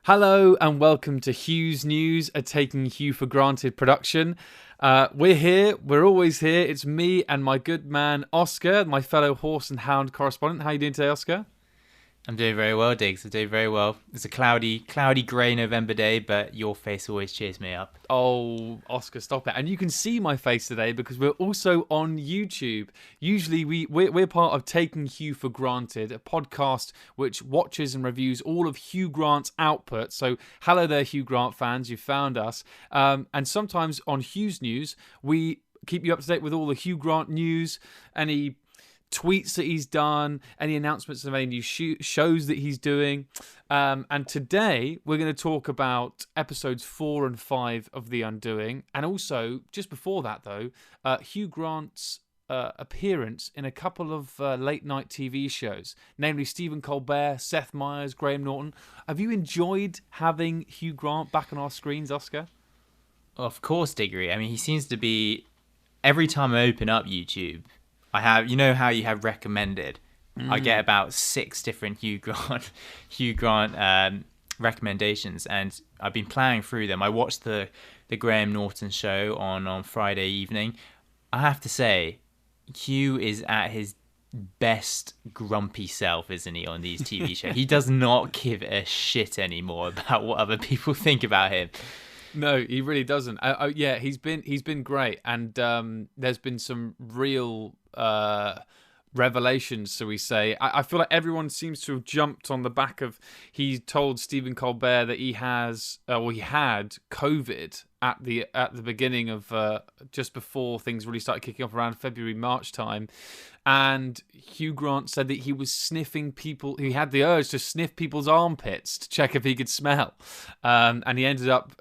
Hello and welcome to Hugh's News, a Taking Hugh for Granted production. We're here, we're always here. It's me and my good man Oscar, my fellow horse and hound correspondent. How are you doing today, Oscar? I'm doing very well, Diggs. I'm doing very well. It's a cloudy, grey November day, but your face always cheers me up. Oh, Oscar, stop it. And you can see my face today because we're also on YouTube. Usually we're part of Taking Hugh for Granted, a podcast which watches and reviews all of Hugh Grant's output. So hello there, Hugh Grant fans. You found us. And sometimes on Hugh's News, we keep you up to date with all the Hugh Grant news, any tweets that he's done, any announcements of any new shows that he's doing. And today we're going to talk about episodes 4 and 5 of The Undoing. And also, just before that though, Hugh Grant's appearance in a couple of late night TV shows, namely Stephen Colbert, Seth Meyers, Graham Norton. Have you enjoyed having Hugh Grant back on our screens, Oscar? Of course, Diggory. I mean, he seems to be, every time I open up YouTube, I have, you know how you have recommended. I get about 6 different Hugh Grant recommendations, and I've been plowing through them. I watched the Graham Norton show on Friday evening. I have to say, Hugh is at his best grumpy self, isn't he, on these TV shows? He does not give a shit anymore about what other people think about him. No, he really doesn't. Yeah, he's been great, and there's been some real revelations, so we say. I feel like everyone seems to have jumped on the back of, he told Stephen Colbert that he had COVID at the beginning of just before things really started kicking off around February, March time. And Hugh Grant said that he was sniffing people. He had the urge to sniff people's armpits to check if he could smell. And he ended up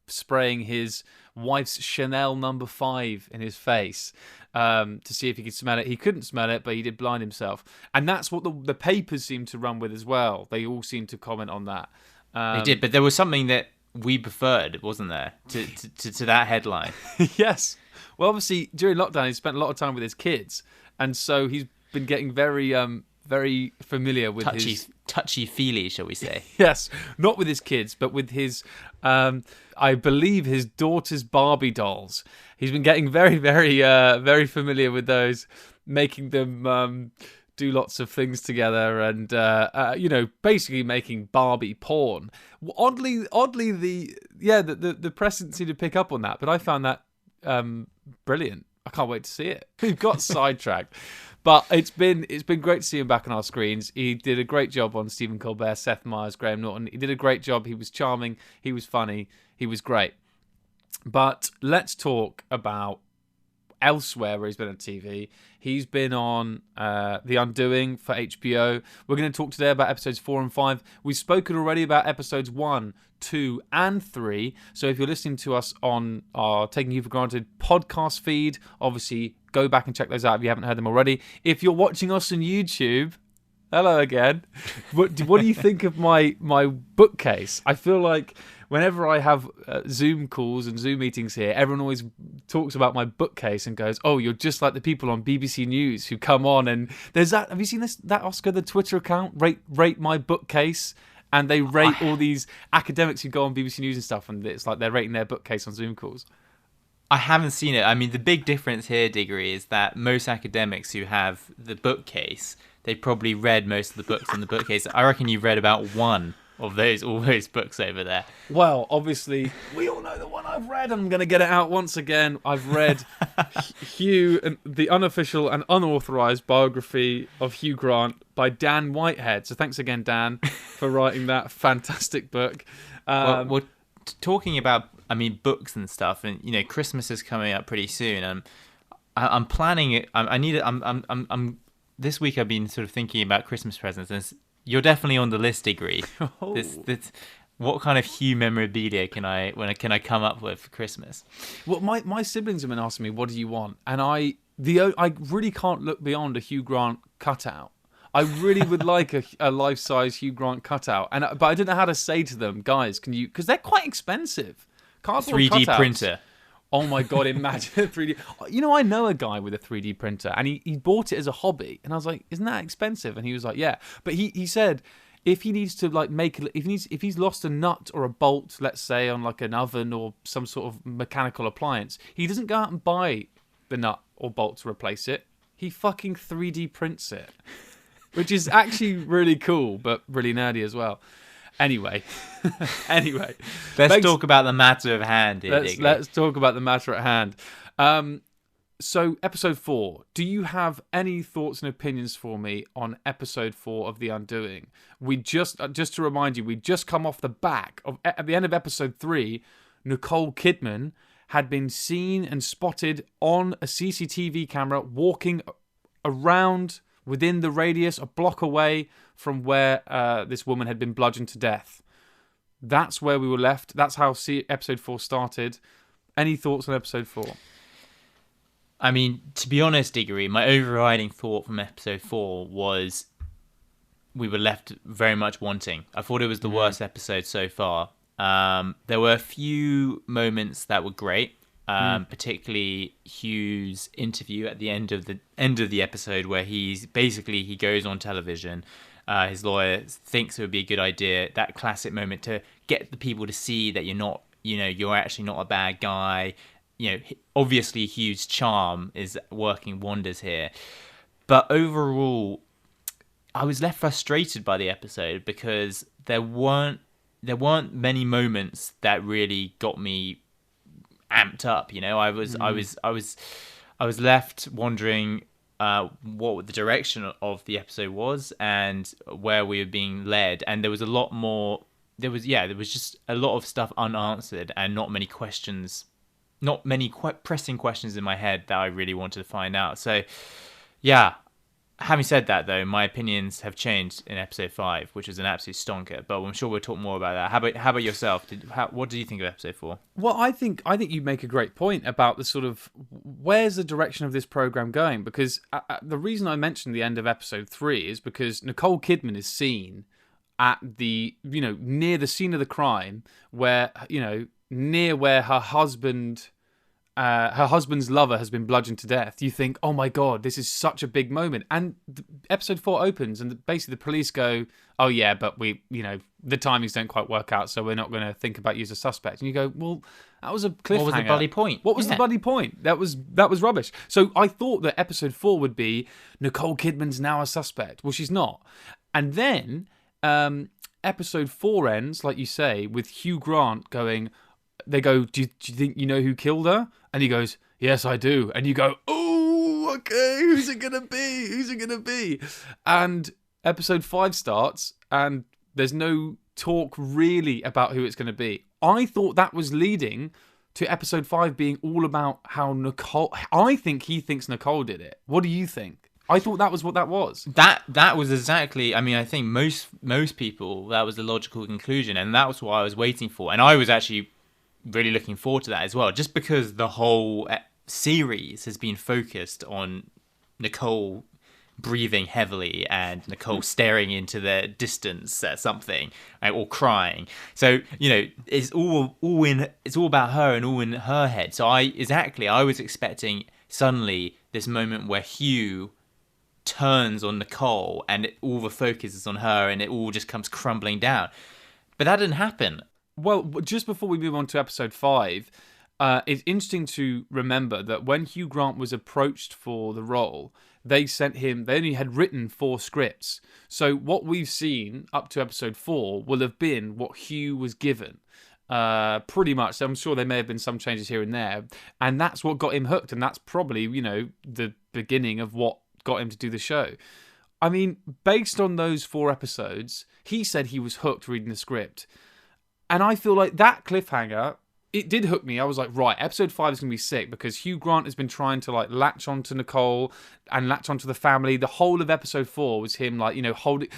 spraying his wife's Chanel No. 5 in his face to see if he could smell it. He couldn't smell it, but he did blind himself. And that's what the papers seem to run with as well. They all seem to comment on that. They did, but there was something that we preferred, wasn't there, to that headline? Yes. Well, obviously, during lockdown, he spent a lot of time with his kids. And so he's been getting very familiar with his touchy-feely, shall we say? Yes, not with his kids, but with his, I believe, his daughter's Barbie dolls. He's been getting very, very familiar with those, making them do lots of things together, and basically making Barbie porn. Oddly, the press didn't seem to pick up on that, but I found that brilliant. I can't wait to see it. We've got sidetracked. But it's been great to see him back on our screens. He did a great job on Stephen Colbert, Seth Meyers, Graham Norton. He did a great job. He was charming. He was funny. He was great. But let's talk about elsewhere where he's been on TV. He's been on The Undoing for HBO. We're going to talk today about episodes 4 and 5. We've spoken already about episodes 1, 2, and 3. So if you're listening to us on our Taking You for Granted podcast feed, obviously go back and check those out if you haven't heard them already. If you're watching us on YouTube, hello again. What do you think of my bookcase? I feel like whenever I have Zoom calls and Zoom meetings here, everyone always talks about my bookcase and goes, "Oh, you're just like the people on BBC News who come on." And there's that. Have you seen that, Oscar? The Twitter account, rate my bookcase, and they rate all these academics who go on BBC News and stuff, and it's like they're rating their bookcase on Zoom calls. I haven't seen it. I mean, the big difference here, Diggory, is that most academics who have the bookcase, they probably read most of the books on the bookcase. I reckon you've read about one of all those books over there. Well, obviously, we all know the one I've read. I'm going to get it out once again. I've read Hugh, the unofficial and unauthorized biography of Hugh Grant by Dan Whitehead. So thanks again, Dan, for writing that fantastic book. Well, talking about, books and stuff, and Christmas is coming up pretty soon. I'm planning it. I'm this week I've been sort of thinking about Christmas presents, and you're definitely on the list, Diggory. Oh. This, what kind of Hugh memorabilia can I come up with for Christmas? Well, my siblings have been asking me, "What do you want?" And I really can't look beyond a Hugh Grant cutout. I really would like a life-size Hugh Grant cutout, but I don't know how to say to them, guys, can you? Because they're quite expensive. Cardboard 3D cutouts. printer. Oh my god! Imagine a 3D. You know, I know a guy with a 3D printer, and he bought it as a hobby, and I was like, "Isn't that expensive?" And he was like, "Yeah," but he said if he needs to like if he's lost a nut or a bolt, let's say on like an oven or some sort of mechanical appliance, he doesn't go out and buy the nut or bolt to replace it. He fucking 3D prints it. Which is actually really cool, but really nerdy as well. Anyway. Let's talk about the matter of hand here, let's talk about the matter at hand. So, episode 4. Do you have any thoughts and opinions for me on episode 4 of The Undoing? We just to remind you, we just come off the back of, at the end of episode 3, Nicole Kidman had been seen and spotted on a CCTV camera walking around within the radius a block away from where this woman had been bludgeoned to death. That's where we were left. That's how episode 4 started. Any thoughts on episode 4? I mean, to be honest, Diggory, my overriding thought from episode 4 was we were left very much wanting. I thought it was the worst episode so far. There were a few moments that were great. Particularly Hugh's interview at the end of the episode, where he goes on television. His lawyer thinks it would be a good idea. That classic moment to get the people to see that you're actually not a bad guy. Obviously Hugh's charm is working wonders here. But overall, I was left frustrated by the episode because there weren't many moments that really got me amped up. I was left wondering what the direction of the episode was and where we were being led, and there was a lot more. There was just a lot of stuff unanswered and not many pressing questions in my head that I really wanted to find out. So yeah, having said that, though, my opinions have changed in episode 5, which is an absolute stonker. But I'm sure we'll talk more about that. How about yourself? What do you think of episode 4? Well, I think you make a great point about the sort of where's the direction of this program going. Because the reason I mentioned the end of episode 3 is because Nicole Kidman is seen at the near the scene of the crime, where near where her husband's lover has been bludgeoned to death. You think, oh my god, this is such a big moment. And episode 4 opens and basically the police go, oh yeah, but we, the timings don't quite work out, so we're not going to think about you as a suspect. And you go, well, that was a cliffhanger. What was the bloody point? What was the bloody point? That was rubbish. So I thought that episode 4 would be Nicole Kidman's now a suspect. Well, she's not. And then episode 4 ends, like you say, with Hugh Grant going, they go, do you think you know who killed her? And he goes, yes, I do. And you go, oh, okay, who's it going to be? And episode 5 starts, and there's no talk really about who it's going to be. I thought that was leading to episode 5 being all about how Nicole... I think he thinks Nicole did it. What do you think? I thought that was what that was. That was exactly... I mean, I think most people, that was the logical conclusion, and that was what I was waiting for. And I was actually really looking forward to that as well, just because the whole series has been focused on Nicole breathing heavily and Nicole staring into the distance at something, or crying. So it's all about her and all in her head. So I was expecting suddenly this moment where Hugh turns on Nicole and all the focus is on her and it all just comes crumbling down. But that didn't happen. Well, just before we move on to episode 5, it's interesting to remember that when Hugh Grant was approached for the role, they only had written 4 scripts. So what we've seen up to episode 4 will have been what Hugh was given. Pretty much. So I'm sure there may have been some changes here and there. And that's what got him hooked. And that's probably, the beginning of what got him to do the show. I mean, based on those 4 episodes, he said he was hooked reading the script. And I feel like that cliffhanger, it did hook me. I was like, right, episode 5 is going to be sick because Hugh Grant has been trying to latch onto Nicole and latch onto the family. The whole of episode 4 was him holding,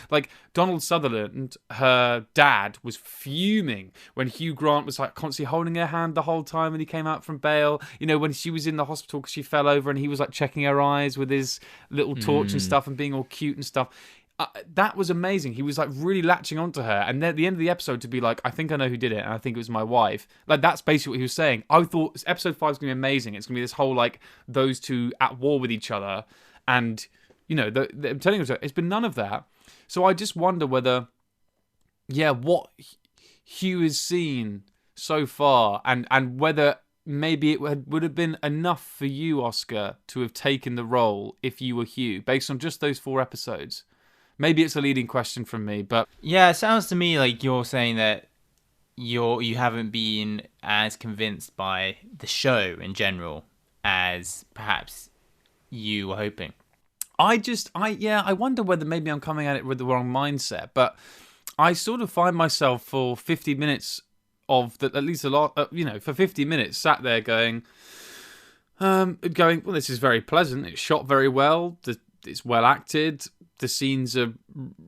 Donald Sutherland, her dad, was fuming when Hugh Grant was constantly holding her hand the whole time when he came out from bail. When she was in the hospital because she fell over and he was checking her eyes with his little torch and stuff and being all cute and stuff. that was amazing. He was like really latching onto her, and then at the end of the episode to be like, I think I know who did it, and I think it was my wife. Like, that's basically what he was saying. I thought episode 5 is gonna be amazing. It's gonna be this whole like those two at war with each other, and I'm telling you, it's been none of that. So I just wonder whether, what Hugh has seen so far, and whether maybe it would have been enough for you, Oscar, to have taken the role if you were Hugh, based on just those 4 episodes. Maybe it's a leading question from me, but yeah, it sounds to me like you're saying that you haven't been as convinced by the show in general as perhaps you were hoping. I wonder whether maybe I'm coming at it with the wrong mindset, but I sort of find myself for 50 minutes at least a lot, for 50 minutes sat there going, well, this is very pleasant. It's shot very well. It's well acted. The scenes are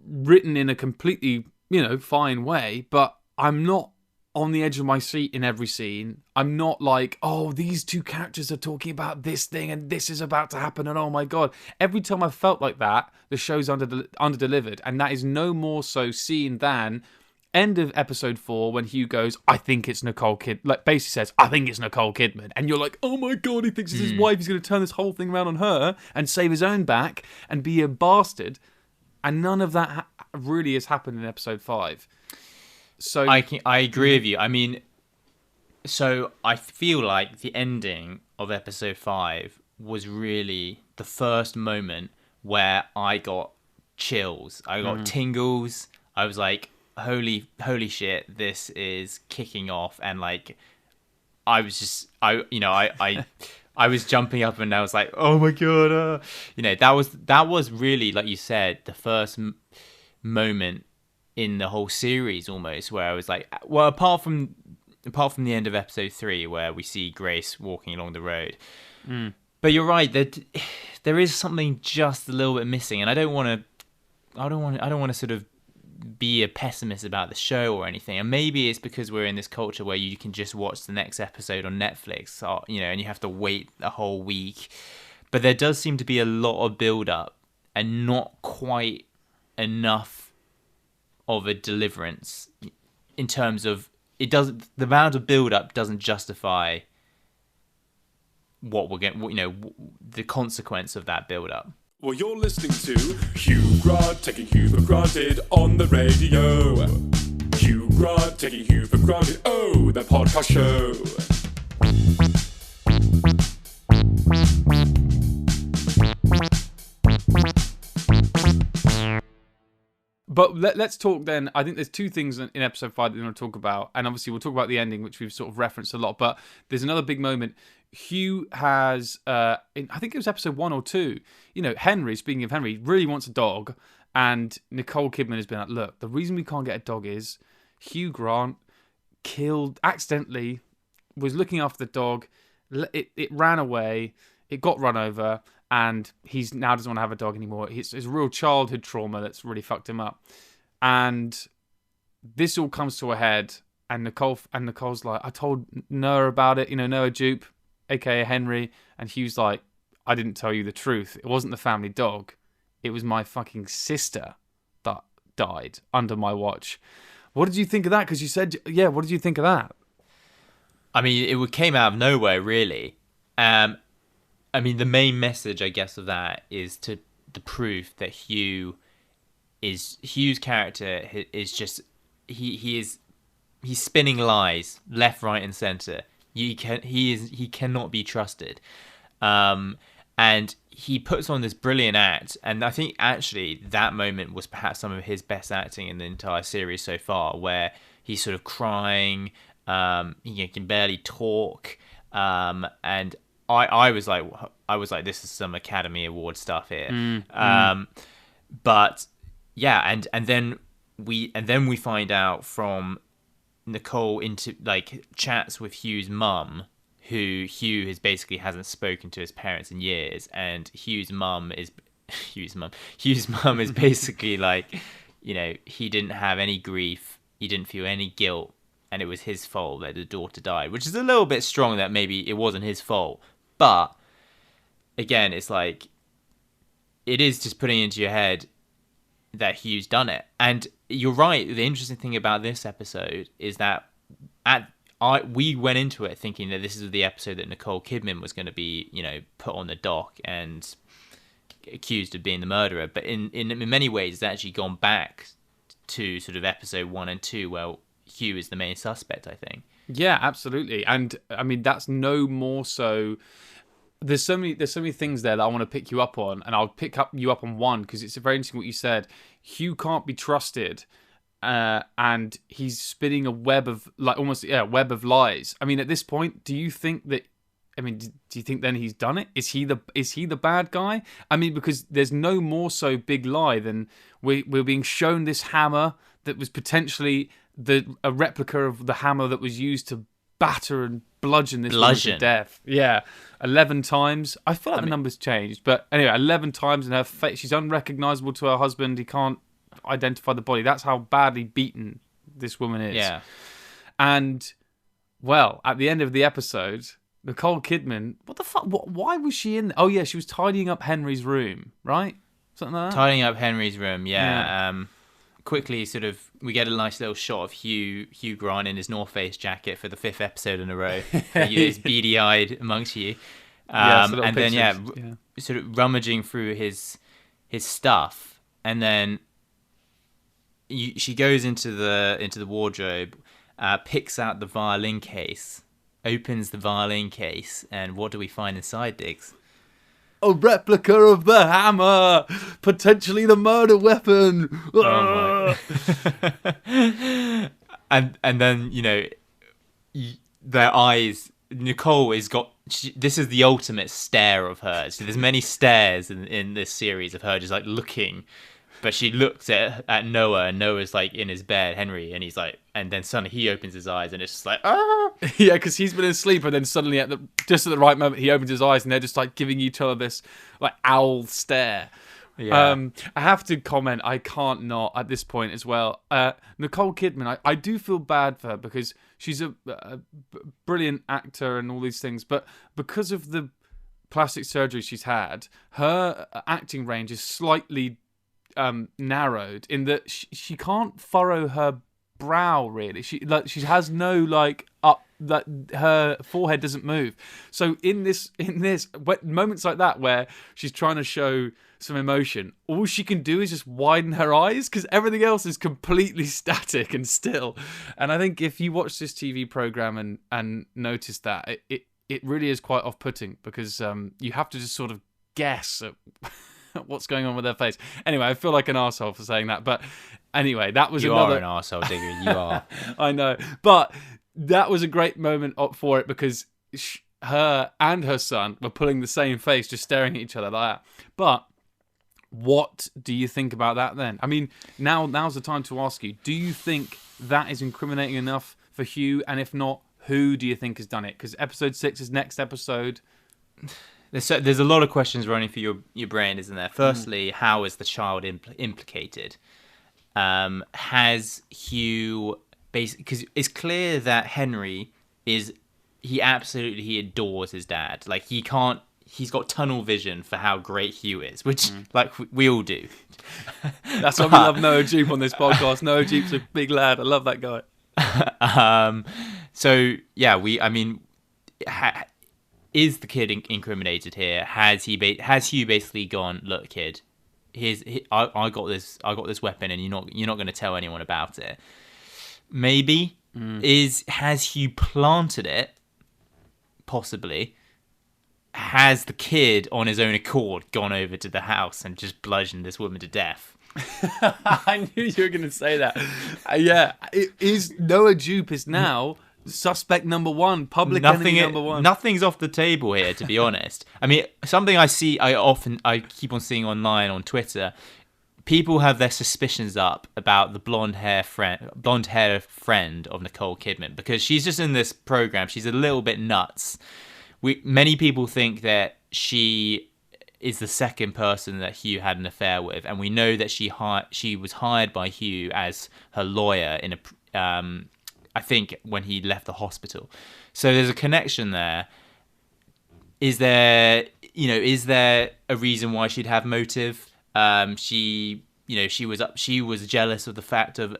written in a completely, fine way, but I'm not on the edge of my seat in every scene. I'm not like, oh, these two characters are talking about this thing and this is about to happen and oh my God. Every time I've felt like that, the show's under-delivered, and that is no more so seen than end of episode 4 when Hugh goes, I think it's Nicole Kidman. Like, basically says, I think it's Nicole Kidman. And you're like, oh my God, he thinks it's his wife. He's going to turn this whole thing around on her and save his own back and be a bastard. And none of that really has happened in episode 5. So I agree with you. I mean, so I feel like the ending of episode 5 was really the first moment where I got chills. I got tingles. I was like, holy shit, this is kicking off. And like, I was just, I was jumping up and I was like, oh my God. That was really, like you said, the first moment in the whole series almost, where I was like, well, apart from the end of episode 3 where we see Grace walking along the road. But you're right, that there is something just a little bit missing, and I don't want to sort of be a pessimist about the show or anything. And maybe it's because we're in this culture where you can just watch the next episode on Netflix, or, and you have to wait a whole week. But there does seem to be a lot of build up and not quite enough of a deliverance in terms of the amount of build up doesn't justify what we're getting, the consequence of that build up. Well, you're listening to Hugh Grant taking Hugh for granted on the radio. Hugh Grant taking Hugh for granted. Oh, the podcast show. But let's talk then. I think there's 2 things in episode 5 that we want to talk about. And obviously we'll talk about the ending, which we've sort of referenced a lot. But there's another big moment. Hugh has, I think it was episode 1 or 2, Henry, speaking of Henry, really wants a dog. And Nicole Kidman has been like, look, the reason we can't get a dog is Hugh Grant accidentally was looking after the dog. It ran away. It got run over. And he's now doesn't want to have a dog anymore. It's a real childhood trauma that's really fucked him up. And this all comes to a head. And Nicole's like, I told Noah about it. Noah Jupe, aka Henry. And Hugh's like, I didn't tell you the truth. It wasn't the family dog. It was my fucking sister that died under my watch. What did you think of that? Because you said, what did you think of that? I mean, it came out of nowhere, really. I mean, the main message, I guess, of that is the proof that Hugh's character is just he's spinning lies left, right, and center. He cannot be trusted, and he puts on this brilliant act. And I think actually that moment was perhaps some of his best acting in the entire series so far, where he's sort of crying, he can barely talk, and I was like, this is some Academy Award stuff here. But yeah, and then we find out from Nicole into like chats with Hugh's mum, who Hugh hasn't spoken to his parents in years, and Hugh's mum is basically like, he didn't have any grief, he didn't feel any guilt, and it was his fault that the daughter died, which is a little bit strong that maybe it wasn't his fault. But again, it's like, it is just putting into your head, Hugh's done it. And you're right. The interesting thing about this episode is that we went into it thinking that this is the episode that Nicole Kidman was going to be, put on the dock and accused of being the murderer. But in many ways, it's actually gone back to sort of episode 1 and 2, where Hugh is the main suspect, I think. Yeah, absolutely. And I mean, that's no more so. There's so many things there that I want to pick you up on, and I'll pick you up on one because it's very interesting what you said. Hugh can't be trusted, and he's spinning a web of web of lies. I mean, at this point, do you think that? I mean, do you think then he's done it? Is he the bad guy? I mean, because there's no more so big lie than we're being shown this hammer that was potentially a replica of the hammer that was used to batter and bludgeon this woman to death. Yeah, 11 times. I feel like the number's changed, but anyway, 11 times in her face. She's unrecognizable to her husband. He can't identify the body. That's how badly beaten this woman is. Yeah. And, well, at the end of the episode, Nicole Kidman, what the fuck? Why was she in there? Oh, yeah, she was tidying up Henry's room, right? Something like that? Tidying up Henry's room, yeah. Quickly, sort of, we get a nice little shot of Hugh Grant in his North Face jacket for the 5th episode in a row. He's beady-eyed amongst you. And then, sort of rummaging through his stuff. And then she goes into the wardrobe, picks out the violin case, opens the violin case, and what do we find inside, Diggs? A replica of the hammer, potentially the murder weapon. Oh my. and then their eyes. Nicole has got. This is the ultimate stare of hers. So there's many stares in this series of her just like looking. But she looks at Noah, and Noah's like in his bed, Henry, and he's like, and then suddenly he opens his eyes, and it's just like, ah, yeah, because he's been asleep, and then suddenly just at the right moment, he opens his eyes, and they're just like giving each other this like owl stare. Yeah. I have to comment, I can't not at this point as well. Nicole Kidman, I do feel bad for her because she's a brilliant actor and all these things, but because of the plastic surgery she's had, her acting range is slightly narrowed in that she can't furrow her brow really. She has no up that her forehead doesn't move. So in this moments like that where she's trying to show some emotion, all she can do is just widen her eyes because everything else is completely static and still. And I think if you watch this TV program and notice that, it really is quite off-putting because you have to just sort of guess at what's going on with their face. Anyway, I feel like an arsehole for saying that, but anyway, that was you another... are an arsehole, Digger. You are. I know, but that was a great moment for it because her and her son were pulling the same face, just staring at each other like that. But what do you think about that then? I mean, now's the time to ask you, do you think that is incriminating enough for Hugh? And if not, who do you think has done it? Because episode 6 is next episode. There's a lot of questions running through your brain, isn't there? Firstly, how is the child implicated? Has Hugh because it's clear that Henry he adores his dad. Like he's got tunnel vision for how great Hugh is, which like we all do. That's why we love Noah Jupe on this podcast. Noah Jupe's a big lad. I love that guy. So yeah, is the kid incriminated here? Has Hugh basically gone, look, kid, I got this weapon, and you're not going to tell anyone about it? Maybe has Hugh planted it? Possibly. Has the kid on his own accord gone over to the house and just bludgeoned this woman to death? I knew you were going to say that. Yeah, Noah Jupe is now suspect number one, public enemy number one. Nothing's off the table here, to be honest. I mean, something I keep on seeing online on Twitter. People have their suspicions up about the blonde-haired friend of Nicole Kidman because she's just in this program. She's a little bit nuts. Many people think that she is the second person that Hugh had an affair with, and we know that she was hired by Hugh as her lawyer in I think when he left the hospital. So there's a connection there. Is there a reason why she'd have motive? She she was jealous of the fact of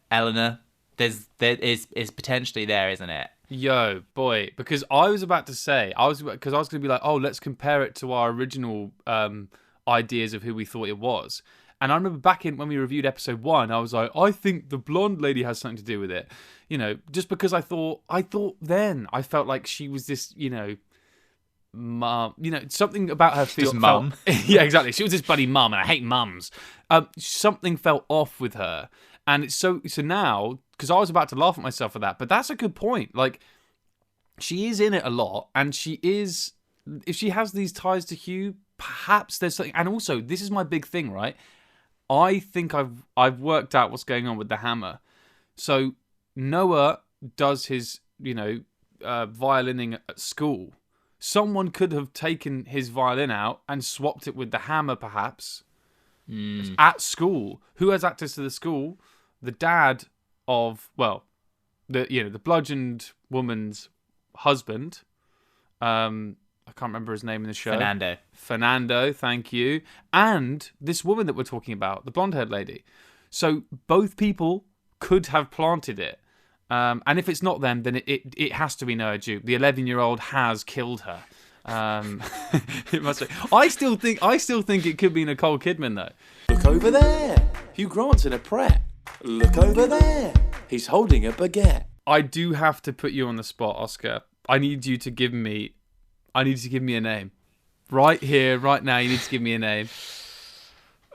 Eleanor. There is potentially there, isn't it? Yo, boy, because I was about to say, I was going to be like, oh, let's compare it to our original ideas of who we thought it was. And I remember back in when we reviewed episode 1, I was like, I think the blonde lady has something to do with it. Just because I thought then, I felt like she was this, mum, something about her Just mum. Yeah, exactly. She was this bloody mum, and I hate mums. Something felt off with her. And it's so now, because I was about to laugh at myself for that, but that's a good point. Like, she is in it a lot, and she is, if she has these ties to Hugh, perhaps there's something. And also, this is my big thing, right? I think I've worked out what's going on with the hammer. So Noah does his, violining at school. Someone could have taken his violin out and swapped it with the hammer, perhaps, at school. Who has access to the school? The dad of, the bludgeoned woman's husband. I can't remember his name in the show. Fernando, thank you. And this woman that we're talking about, the blonde-haired lady. So both people could have planted it. And if it's not them, then it has to be Noah Jupe. The 11-year-old has killed her. It must be. I still think it could be Nicole Kidman, though. Look over there. Hugh Grant's in a Pret. Look over there. He's holding a baguette. I do have to put you on the spot, Oscar. I need you to give me a name. Right here, right now, you need to give me a name.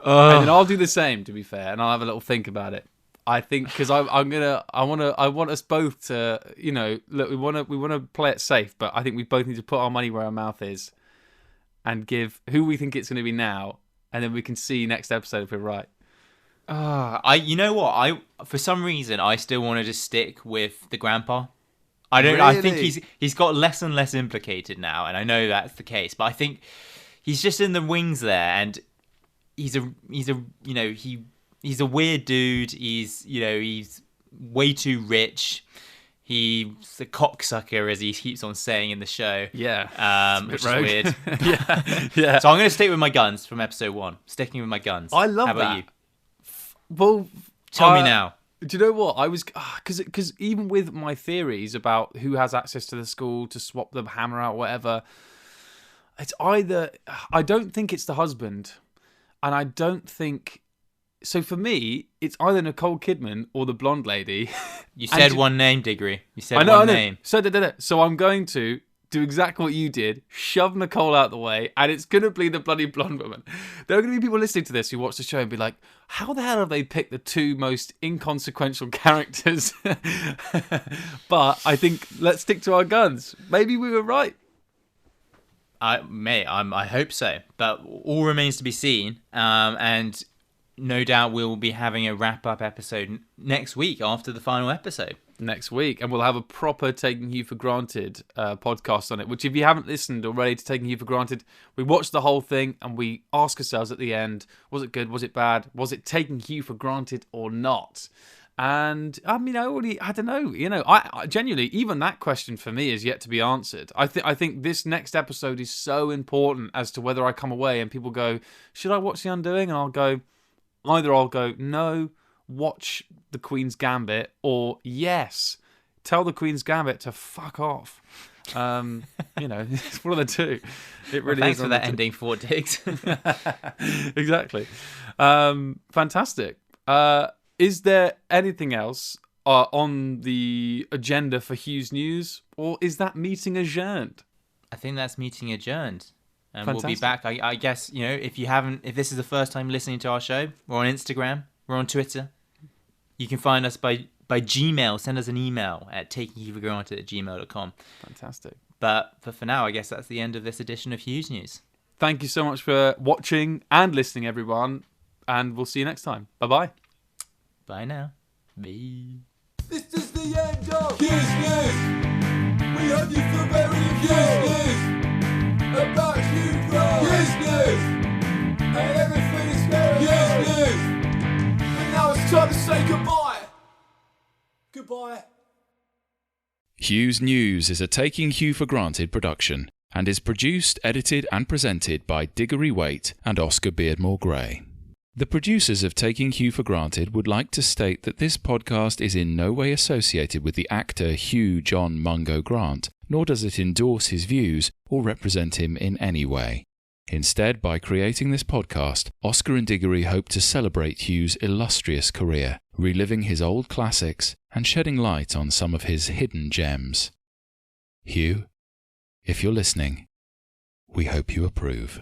And then I'll do the same, to be fair, and I'll have a little think about it. I think, because I want us both to, look, we want to play it safe, but I think we both need to put our money where our mouth is and give who we think it's going to be now, and then we can see next episode if we're right. You know what? For some reason, I still want to just stick with the grandpa. I don't. Really? I think he's got less and less implicated now, and I know that's the case. But I think he's just in the wings there, and he's a weird dude. He's way too rich. He's a cocksucker, as he keeps on saying in the show. Yeah, which is weird. yeah. So I'm going to stick with my guns from episode 1. Sticking with my guns. I love How about that. you? Well, tell me now. Do you know what? I was because even with my theories about who has access to the school to swap the hammer out, whatever, it's either I don't think it's the husband, and I don't think. So for me, it's either Nicole Kidman or the blonde lady. You said one name, Diggory. You said I one know. name. So I'm going to do exactly what you did, shove Nicole out the way, and it's going to be the bloody blonde woman. There are going to be people listening to this who watch the show and be like, how the hell have they picked the two most inconsequential characters? But I think let's stick to our guns. Maybe we were right. I hope so. But all remains to be seen. And no doubt we'll be having a wrap-up episode next week after the final episode. Next week, and we'll have a proper Taking Hugh for Granted podcast on it, which if you haven't listened already to Taking Hugh for Granted, we watch the whole thing and we ask ourselves at the end, was it good, was it bad, was it taking Hugh for granted or not? And I don't know, I genuinely, even that question for me is yet to be answered. I think this next episode is so important as to whether I come away and people go, should I watch The Undoing? And I'll go, no, watch The Queen's Gambit, or yes, tell The Queen's Gambit to fuck off. It's one of the two. It really thanks is for that ending, Fort Diggs. Exactly. Fantastic. Is there anything else on the agenda for Hugh's News, or is that meeting adjourned? I think that's meeting adjourned. And Fantastic. We'll be back. I guess, if this is the first time listening to our show, we're on Instagram, we're on Twitter. You can find us by Gmail. Send us an email at takinghughforgranted@gmail.com. Fantastic. But for now, I guess that's the end of this edition of Hugh's News. Thank you so much for watching and listening, everyone. And we'll see you next time. Bye-bye. Bye now. Bye. This is the end of Hugh's News. We hope you feel very Hugh's News about Hugh Grant. Hugh's News. And everything is very Hugh's News. And now it's time to say goodbye. Goodbye. Hugh's News is a Taking Hugh for Granted production and is produced, edited and presented by Diggory Waite and Oscar Beardmore Gray. The producers of Taking Hugh for Granted would like to state that this podcast is in no way associated with the actor Hugh John Mungo Grant, nor does it endorse his views or represent him in any way. Instead, by creating this podcast, Oscar and Diggory hope to celebrate Hugh's illustrious career, reliving his old classics and shedding light on some of his hidden gems. Hugh, if you're listening, we hope you approve.